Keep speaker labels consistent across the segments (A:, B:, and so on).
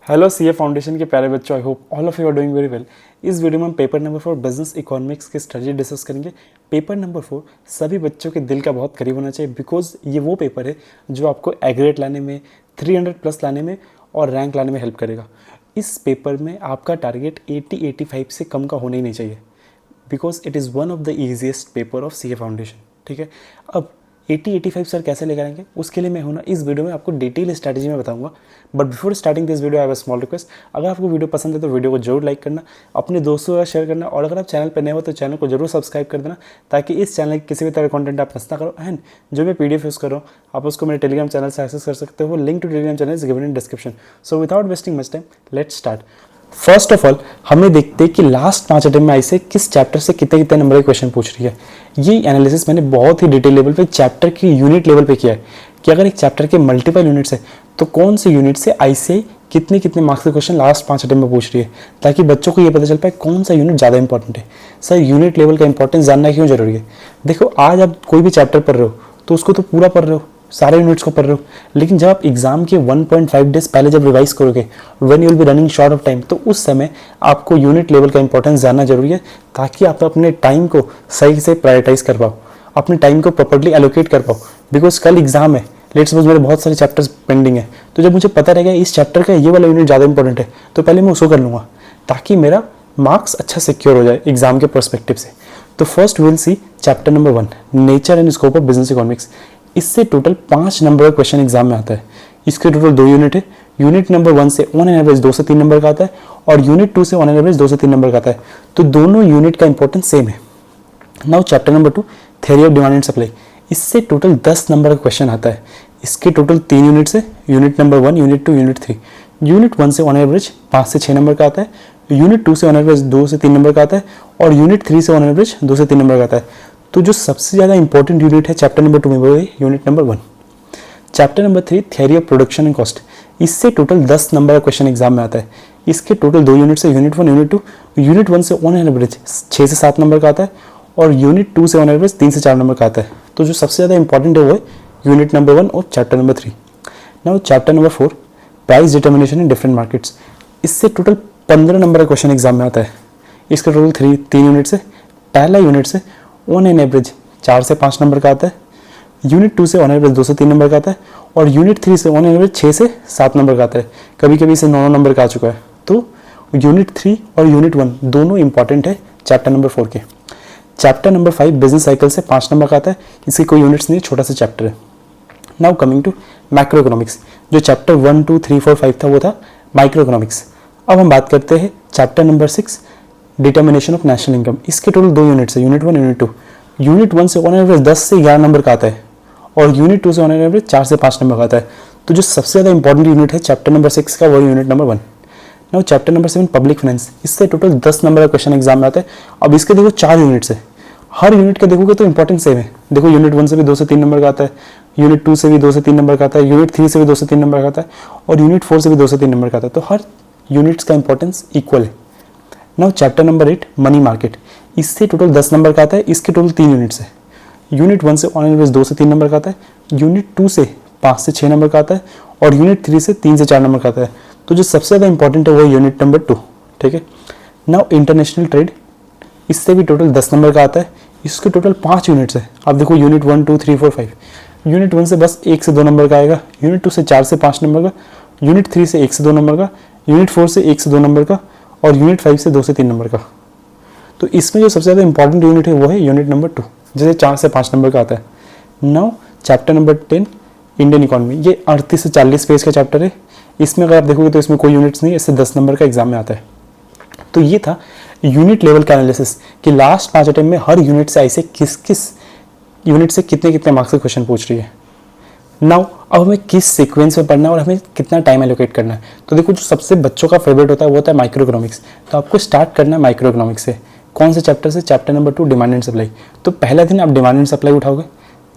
A: Hello CA foundation के प्यारे बच्चों, I hope all of you are doing very well. इस वीडियो में हम पेपर नंबर 4 बिजनेस इकोनॉमिक्स की स्ट्रेटजी डिस्कस करेंगे। पेपर नंबर 4 सभी बच्चों के दिल का बहुत करीब होना चाहिए, बिकॉज ये वो पेपर है जो आपको एग्रेड लाने में, 300+ लाने में और रैंक लाने में हेल्प करेगा। इस पेपर में आपका टारगेट 80-85 से कम का होना ही नहीं चाहिए, because it is one of the easiest paper of CA foundation. ठीक है, अब 80-85 सर कैसे लेकर आएंगे, उसके लिए मैं हूँ ना इस वीडियो में आपको डिटेल स्ट्रैटेजी में बताऊंगा। But before starting this video I have a small request, अगर आपको वीडियो पसंद है तो वीडियो को जरूर लाइक करना, अपने दोस्तों का शेयर करना, और अगर आप चैनल पर नए हो तो चैनल को जरूर सब्सक्राइब कर देना, ताकि इस चैनल के किसी भी तरह कंटेंट आप मिस ना करो। एंड जो मैं PDF यूज़ कर रहा हूँ आप उसको मेरे टेलीग्राम चैनल से एक्सेस कर सकते हो। Link to Telegram channel is given in description. So without wasting much time let's start. First of all हमें देखते हैं कि लास्ट 5 अटेम्प्ट में आई से किस चैप्टर से कितने कितने नंबर के क्वेश्चन पूछ रही है। ये एनालिसिस मैंने बहुत ही डिटेल लेवल पे चैप्टर की यूनिट लेवल पे किया है कि अगर एक चैप्टर के मल्टीपल यूनिट्स है तो कौन सी यूनिट से ICAI कितने कितने मार्क्स के क्वेश्चन लास्ट 5 अटेम्प्ट में पूछ रही है, ताकि बच्चों को ये पता चल पाए कौन सा यूनिट ज़्यादा इंपॉर्टेंट है। सर यूनिट लेवल का इंपॉर्टेंस जानना क्यों जरूरी है? देखो, आज आप कोई भी चैप्टर पढ़ रहे हो तो उसको तो पूरा पढ़ रहे हो, सारे यूनिट्स को पढ़ रहे हो, लेकिन जब आप एग्जाम के 1.5 डेज पहले जब रिवाइज करोगे, when you will be running short of time, तो उस समय आपको यूनिट लेवल का इंपॉर्टेंस जानना जरूरी है, ताकि आप अपने टाइम को सही से प्रायोरिटाइज कर पाओ, अपने टाइम को प्रॉपर्ली एलोकेट कर पाओ। बिकॉज कल एग्जाम है, लेट्स सपोज मेरे बहुत सारे चैप्टर्स पेंडिंग है, तो जब मुझे पता रहेगा इस चैप्टर का ये वाला यूनिट ज़्यादा इंपॉर्टेंट है तो पहले मैं उसको कर लूँगा, ताकि मेरा मार्क्स अच्छा सिक्योर हो जाए एग्जाम के पर्सपेक्टिव से। तो first will see chapter number 1, nature and scope of business economics. इससे टोटल 5 नंबर का क्वेश्चन एग्जाम में आता है। इसके टोटल 2 यूनिट है। यूनिट नंबर 1 से ऑन एन एवरेज 2 से 3 नंबर का आता है, और यूनिट 2 से ऑन एन एवरेज 2 से 3 नंबर का आता है। तो दोनों यूनिट का इंपॉर्टेंस सेम है। Now chapter number 2, theory of demand and supply. इससे टोटल 10 नंबर का क्वेश्चन आता है। इसके टोटल 3 यूनिट्स है, unit number 1, unit 2, unit 3। Unit 1 से ऑन एवरेज 5 से 6 नंबर का आता है, यूनिट 2 से ऑन एवरेज 2 से 3 नंबर का आता है, और यूनिट 3 से ऑन एवरेज 2 से 3 नंबर का आता है। तो जो सबसे ज़्यादा इंपॉर्टेंट यूनिट है चैप्टर नंबर 2 में वो है unit number 1। Chapter number 3, theory of production and cost. इससे टोटल 10 नंबर का क्वेश्चन एग्जाम में आता है। इसके टोटल 2 यूनिट्स है, यूनिट 1, यूनिट 2। यूनिट 1 से ऑन एवरेज 6 से 7 नंबर का आता है, और यूनिट 2 से ऑन एवरेज 3 से 4 नंबर का आता है। तो जो सबसे ज़्यादा इंपॉर्टेंट है वो है यूनिट नंबर 1 और chapter number 3। Now chapter number 4, price determination in different markets. इससे टोटल 15 नंबर का क्वेश्चन एग्जाम में आता है। इसका टोटल 3 यूनिट से। पहला यूनिट से ऑन एन एवरेज 4 से 5 नंबर का आता है, यूनिट 2 से ऑन एवरेज 2 से 3 नंबर का आता है, और यूनिट 3 से ऑन एवरेज 6 से 7 नंबर का आता है। कभी कभी इसे 9 नंबर का आ चुका है। तो यूनिट 3 और यूनिट 1 दोनों इंपॉर्टेंट है चैप्टर नंबर 4 के। चैप्टर नंबर 5, बिजनेस साइकिल से 5 नंबर का आता है। इसके कोई यूनिट्स नहीं, छोटा सा चैप्टर है। Now coming to macroeconomics. जो चैप्टर 1, 2, 3, 4, 5 था वो था माइक्रो इकोनॉमिक्स। अब हम बात करते हैं chapter number 6, determination of national income. इसके टोटल 2 यूनिट्स है, यूनिट 1, यूनिट 2। यूनिट 1 से ऑन एवरेज 10 से 11 नंबर का आता है, और यूनिट 2 से ऑन एवरेज 4 से 5 नंबर का आता है। तो जो सबसे ज़्यादा इंपॉर्टेंट यूनिट है चैप्टर नंबर 6 का वो unit number 1। Now chapter number 7, public finance. इससे टोटल 10 नंबर का क्वेश्चन एग्जाम में आता है। अब इसके देखो 4 यूनिट्स है, हर यूनिट का देखोगे तो इंपॉर्टेंट सेम है। देखो, यूनिट 1 से भी 2 से 3 नंबर का आता है, यूनिट 2 से भी 2 से 3 नंबर का आता है, यूनिट 3 से भी 2 से 3 नंबर का आता है, और यूनिट 4 से भी 2 से 3 नंबर का आता है। तो हर यूनिट्स का इंपॉर्टेंस इक्वल है। Now chapter number 8, money market. इससे टोटल 10 नंबर का आता है। इसके टोटल 3 यूनिट्स है। यूनिट 1 से ऑन एवरेज 2 से 3 नंबर का आता है, यूनिट 2 से 5 से 6 नंबर का आता है, और यूनिट 3 से 3 से 4 नंबर का आता है। तो जो सबसे ज़्यादा इंपॉर्टेंट है वो यूनिट नंबर 2। ठीक है। Now international trade. इससे भी टोटल 10 नंबर का आता है। इसके टोटल 5 यूनिट्स है। आप देखो, यूनिट 1, 2, 3, 4, 5। यूनिट 1 से बस 1 से 2 नंबर का आएगा, यूनिट 2 से 4 से 5 नंबर का, यूनिट 3 से 1 से 2 नंबर का, यूनिट 4 से 1 से 2 नंबर का, और यूनिट 5 से 2 से 3 नंबर का। तो इसमें जो सबसे ज़्यादा इंपॉर्टेंट यूनिट है वो है यूनिट नंबर 2, जैसे 4 से 5 नंबर का आता है। Now chapter number 10, Indian economy. ये 38 से 40 पेज का चैप्टर है। इसमें अगर आप देखोगे तो इसमें कोई यूनिट्स नहीं है, इससे 10 नंबर का एग्जाम में आता है। तो ये था यूनिट लेवल का एनालिसिस कि लास्ट 5 अटेम्प्ट में हर यूनिट से ऐसे किस किस यूनिट से कितने कितने मार्क्स के क्वेश्चन पूछ रही है। नाउ अब हमें किस सीक्वेंस में पढ़ना है और हमें कितना टाइम एलोकेट करना है। तो देखो, जो सबसे बच्चों का फेवरेट होता है वो होता है माइक्रो इकोनॉमिक्स। तो आपको स्टार्ट करना है माइक्रो इकोनॉमिक्स से। कौन से चैप्टर से? Chapter number 2, demand and supply. तो पहला दिन आप डिमांड एंड सप्लाई उठाओगे,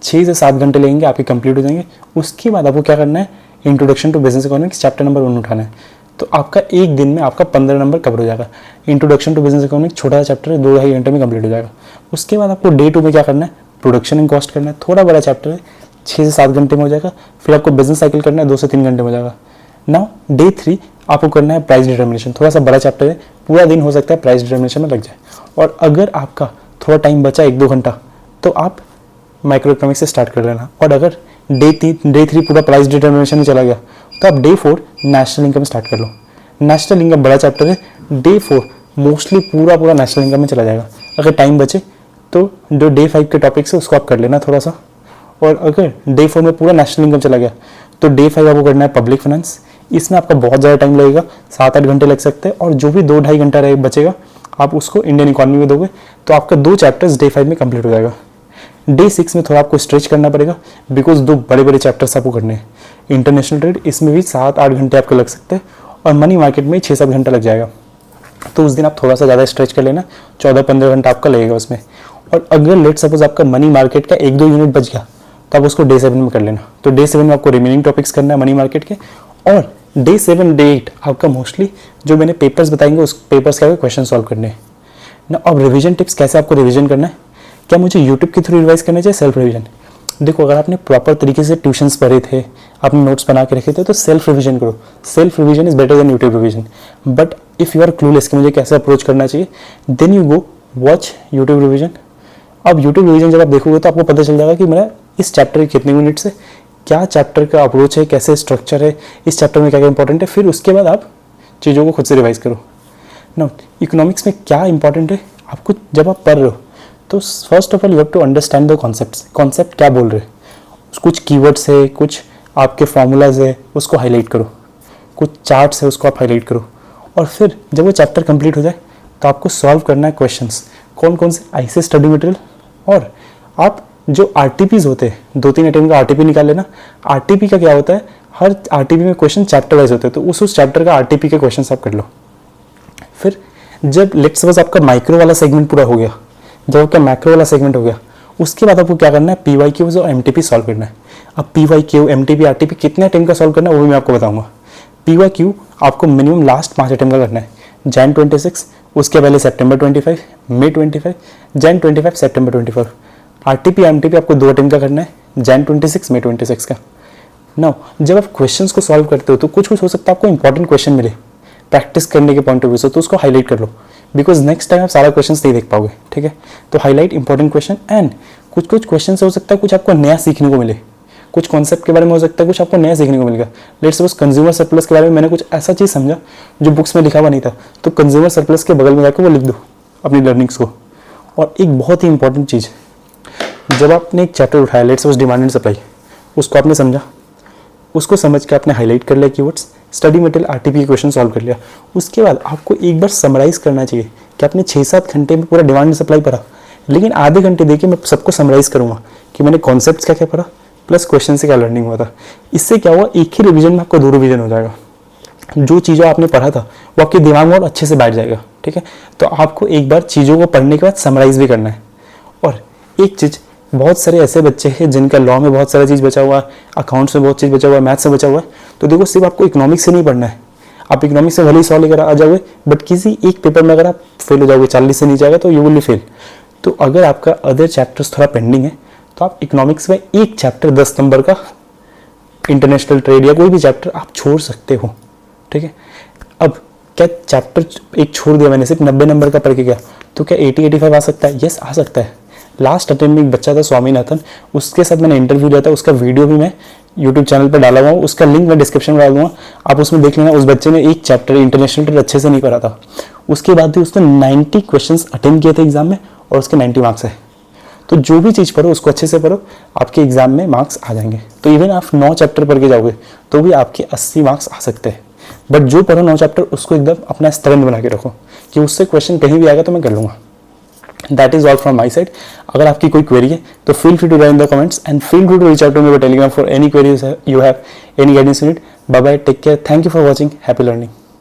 A: 6 से 7 घंटे लगेंगे, आपके कंप्लीट हो जाएंगे। उसके बाद आपको क्या करना है? Introduction to business economics chapter number 1 उठाना है। तो आपका एक दिन में आपका 15 नंबर कवर हो जाएगा। इंट्रोडक्शन टू बिजनेस इकोनॉमिक्स छोटा सा चैप्टर है, 2-2.5 घंटे में कंप्लीट हो जाएगा। उसके बाद आपको डे 2 में क्या करना है? प्रोडक्शन एंड कॉस्ट करना है। थोड़ा बड़ा चैप्टर है, 6 से 7 घंटे में हो जाएगा। फिर आपको बिजनेस साइकिल करना है, 2 से 3 घंटे में हो जाएगा। नाउ डे 3 आपको करना है प्राइस डिटर्मिनेशन। थोड़ा सा बड़ा चैप्टर है, पूरा दिन हो सकता है प्राइस डिटर्मिनेशन में लग जाए। और अगर आपका थोड़ा टाइम बचा 1-2 घंटा, तो आप माइक्रो इकोनॉमिक्स से स्टार्ट कर लेना। और अगर डे 3 पूरा प्राइस डिटर्मिनेशन में चला गया, तो आप डे 4 नेशनल इनकम स्टार्ट कर लो। नेशनल इनकम बड़ा चैप्टर है, डे 4 मोस्टली पूरा नेशनल इनकम में चला जाएगा। अगर टाइम बचे तो जो डे 5 के टॉपिक्स है उसको आप कर लेना थोड़ा सा। और अगर डे 4 में पूरा नेशनल इनकम चला गया, तो डे 5 आपको करना है पब्लिक फाइनेंस। इसमें आपका बहुत ज़्यादा टाइम लगेगा, 7-8 घंटे लग सकते हैं। और जो भी 2-2.5 घंटा रहे बचेगा, आप उसको इंडियन इकोनॉमी में दोगे, तो आपका 2 चैप्टर्स डे 5 में कंप्लीट हो जाएगा। डे 6 में थोड़ा आपको स्ट्रेच करना पड़ेगा, बिकॉज 2 बड़े चैप्टर्स आपको करने हैं। इंटरनेशनल ट्रेड, इसमें भी 7-8 घंटे आपको लग सकते हैं। और मनी मार्केट में 6-7 घंटा लग जाएगा। तो उस दिन आप थोड़ा सा ज़्यादा स्ट्रेच कर लेना, 14-15 घंटा आपका लगेगा उसमें। और अगर लेट सपोज आपका मनी मार्केट का 1-2 यूनिट बच गया, तो आप उसको डे 7 में कर लेना। तो डे 7 में आपको रिमेनिंग टॉपिक्स करना है मनी मार्केट के। और डे 7, डे 8 आपका मोस्टली जो मैंने पेपर्स बताएंगे उस पेपर्स के क्वेश्चन सॉल्व करने हैं ना। अब रिवीजन टिप्स, कैसे आपको रिवीजन करना है, क्या मुझे यूट्यूब के थ्रू रिवाइज करना चाहिए, सेल्फ रिवीजन? देखो, अगर आपने प्रॉपर तरीके से ट्यूशन्स पढ़े थे, आपने नोट्स बना के रखे थे, तो सेल्फ रिवीजन करो। Self revision is better than YouTube revision. But if you are clueless कि मुझे कैसे अप्रोच करना चाहिए, then you go watch YouTube revision. अब यूट्यूब रिवीजन जब आप देखोगे तो आपको पता चल जाएगा कि मेरा इस चैप्टर के कितने यूनिट्स है, क्या चैप्टर का अप्रोच है, कैसे स्ट्रक्चर है, इस चैप्टर में क्या क्या इंपॉर्टेंट है। फिर उसके बाद आप चीज़ों को खुद से रिवाइज करो ना। इकोनॉमिक्स में क्या इंपॉर्टेंट है, आपको जब आप पढ़ रहे हो तो first of all you have to understand the concepts. Concept क्या बोल रहे हैं, कुछ कीवर्ड्स है, कुछ आपके फॉर्मूलाज है, उसको हाईलाइट करो। कुछ चार्ट्स है, उसको आप हाईलाइट करो। और फिर जब वो चैप्टर कंप्लीट हो जाए, तो आपको सॉल्व करना है क्वेश्चंस, कौन कौन से ऐसे स्टडी मटेरियल। और आप जो आरटीपीज होते हैं, 2-3 अटेम्प्ट का आरटीपी निकाल लेना। आरटीपी का क्या होता है, हर आरटीपी में क्वेश्चन चैप्टर वाइज होते हैं, तो उस चैप्टर का आरटीपी के क्वेश्चन आप कर लो। फिर जब लेट्स सपोज आपका माइक्रो वाला सेगमेंट पूरा हो गया, जब आपका मैक्रो वाला सेगमेंट हो गया, उसके बाद आपको क्या करना है, PYQs और MTP सॉल्व करना है। अब PYQ, MTP, RTP कितने अटेम्प्ट का सॉल्व करना है वो भी मैं आपको बताऊंगा। PYQ आपको मिनिमम लास्ट 5 अटेम्प्ट का करना है, Jan 26, उसके पहले September 25, May 25, Jan 25, September 24। RTP, MTP आपको 2 अटेम्प्ट का करना है, Jan 26, May 26 का। नाउ जब आप क्वेश्चंस को सॉल्व करते हो तो कुछ हो सकता है आपको इंपॉर्टेंट क्वेश्चन मिले प्रैक्टिस करने के पॉइंट ऑफ व्यू से, तो उसको हाईलाइट कर लो, बिकॉज नेक्स्ट टाइम आप सारा क्वेश्चन नहीं देख पाओगे। ठीक है, तो हाईलाइट इंपॉर्टेंट क्वेश्चन। एंड कुछ क्वेश्चन से हो सकता है कुछ आपको नया सीखने को मिले, कुछ कॉन्सेप्ट के बारे में हो सकता है कुछ आपको नया सीखने को मिलेगा। लेट्स सपोज कंज्यूमर सरप्लस के बारे में मैंने कुछ ऐसा चीज़ समझा जो बुक्स में लिखा हुआ नहीं था, तो कंज्यूमर सरप्लस के बगल में जाकर वो लिख दो अपनी लर्निंग्स को। और एक बहुत ही इंपॉर्टेंट चीज़, जब आपने एक चैप्टर उठाया, let's suppose demand and supply, उसको आपने समझा, उसको समझ के आपने हाईलाइट कर लिया keywords, study material, RTP question solve कर लिया। उसके बाद आपको एक बार समराइज करना चाहिए कि आपने 6-7 घंटे में पूरा डिमांड एंड सप्लाई पढ़ा, लेकिन आधे घंटे देके मैं सबको समराइज करूँगा कि मैंने कॉन्सेप्ट्स क्या क्या पढ़ा प्लस क्वेश्चन से क्या लर्निंग हुआ था। इससे क्या हुआ, एक ही रिवीजन में आपको 2 रिवीजन हो जाएगा। जो चीज़ें आपने पढ़ा था वो आपके दिमाग में और अच्छे से बैठ जाएगा। ठीक है, तो आपको एक बार चीज़ों को पढ़ने के बाद समराइज भी करना है। और एक चीज़, बहुत सारे ऐसे बच्चे हैं जिनका लॉ में बहुत सारा चीज़ बचा हुआ है, अकाउंट्स में बहुत चीज़ बचा हुआ है, मैथ्स में बचा हुआ है। तो देखो, सिर्फ आपको इकोनॉमिक्स से नहीं पढ़ना है। आप इकोनॉमिक्स से भले ही 100 लेकर आ जाओगे, बट किसी एक पेपर में अगर आप फेल हो जाओगे, 40 से नीचे आएगा, तो यू विल बी फेल। तो अगर आपका अदर चैप्टर्स थोड़ा पेंडिंग है, तो आप इकोनॉमिक्स में एक चैप्टर 10 नंबर का, इंटरनेशनल ट्रेड या कोई भी चैप्टर आप छोड़ सकते हो। ठीक है, अब क्या चैप्टर एक छोड़ दिया मैंने, सिर्फ 90 नंबर का पढ़ के गया, तो क्या 80-85 आ सकता है? यस, आ सकता है। लास्ट अटेम्प्ट में एक बच्चा था स्वामीनाथन, उसके साथ मैंने इंटरव्यू लिया था, उसका वीडियो भी मैं यूट्यूब चैनल पर डाला हुआ हूँ, उसका लिंक मैं डिस्क्रिप्शन में डाल दूंगा, आप उसमें देख लेना। उस बच्चे ने एक चैप्टर इंटरनेशनल ट्रेड अच्छे से नहीं पढ़ा था, उसके बाद भी उसने 90 क्वेश्चन अटेम्प्ट किए थे एग्जाम में और उसके 90 मार्क्स है। तो जो भी चीज़ पढ़ो उसको अच्छे से पढ़ो, आपके एग्जाम में मार्क्स आ जाएंगे। तो इवन आप 9 चैप्टर पढ़ के जाओगे तो भी आपके 80 मार्क्स आ सकते हैं। बट जो पढ़ो 9 चैप्टर, उसको एकदम अपना स्ट्रेंथ बना के रखो कि उससे क्वेश्चन कहीं भी आएगा तो मैं कर लूँगा। That is all from my side. अगर आपकी कोई क्वेरी है तो feel free to write in the comments and feel free to reach out to me by Telegram for any queries you have, any guidance you need. Bye bye, take care, thank you for watching, happy learning.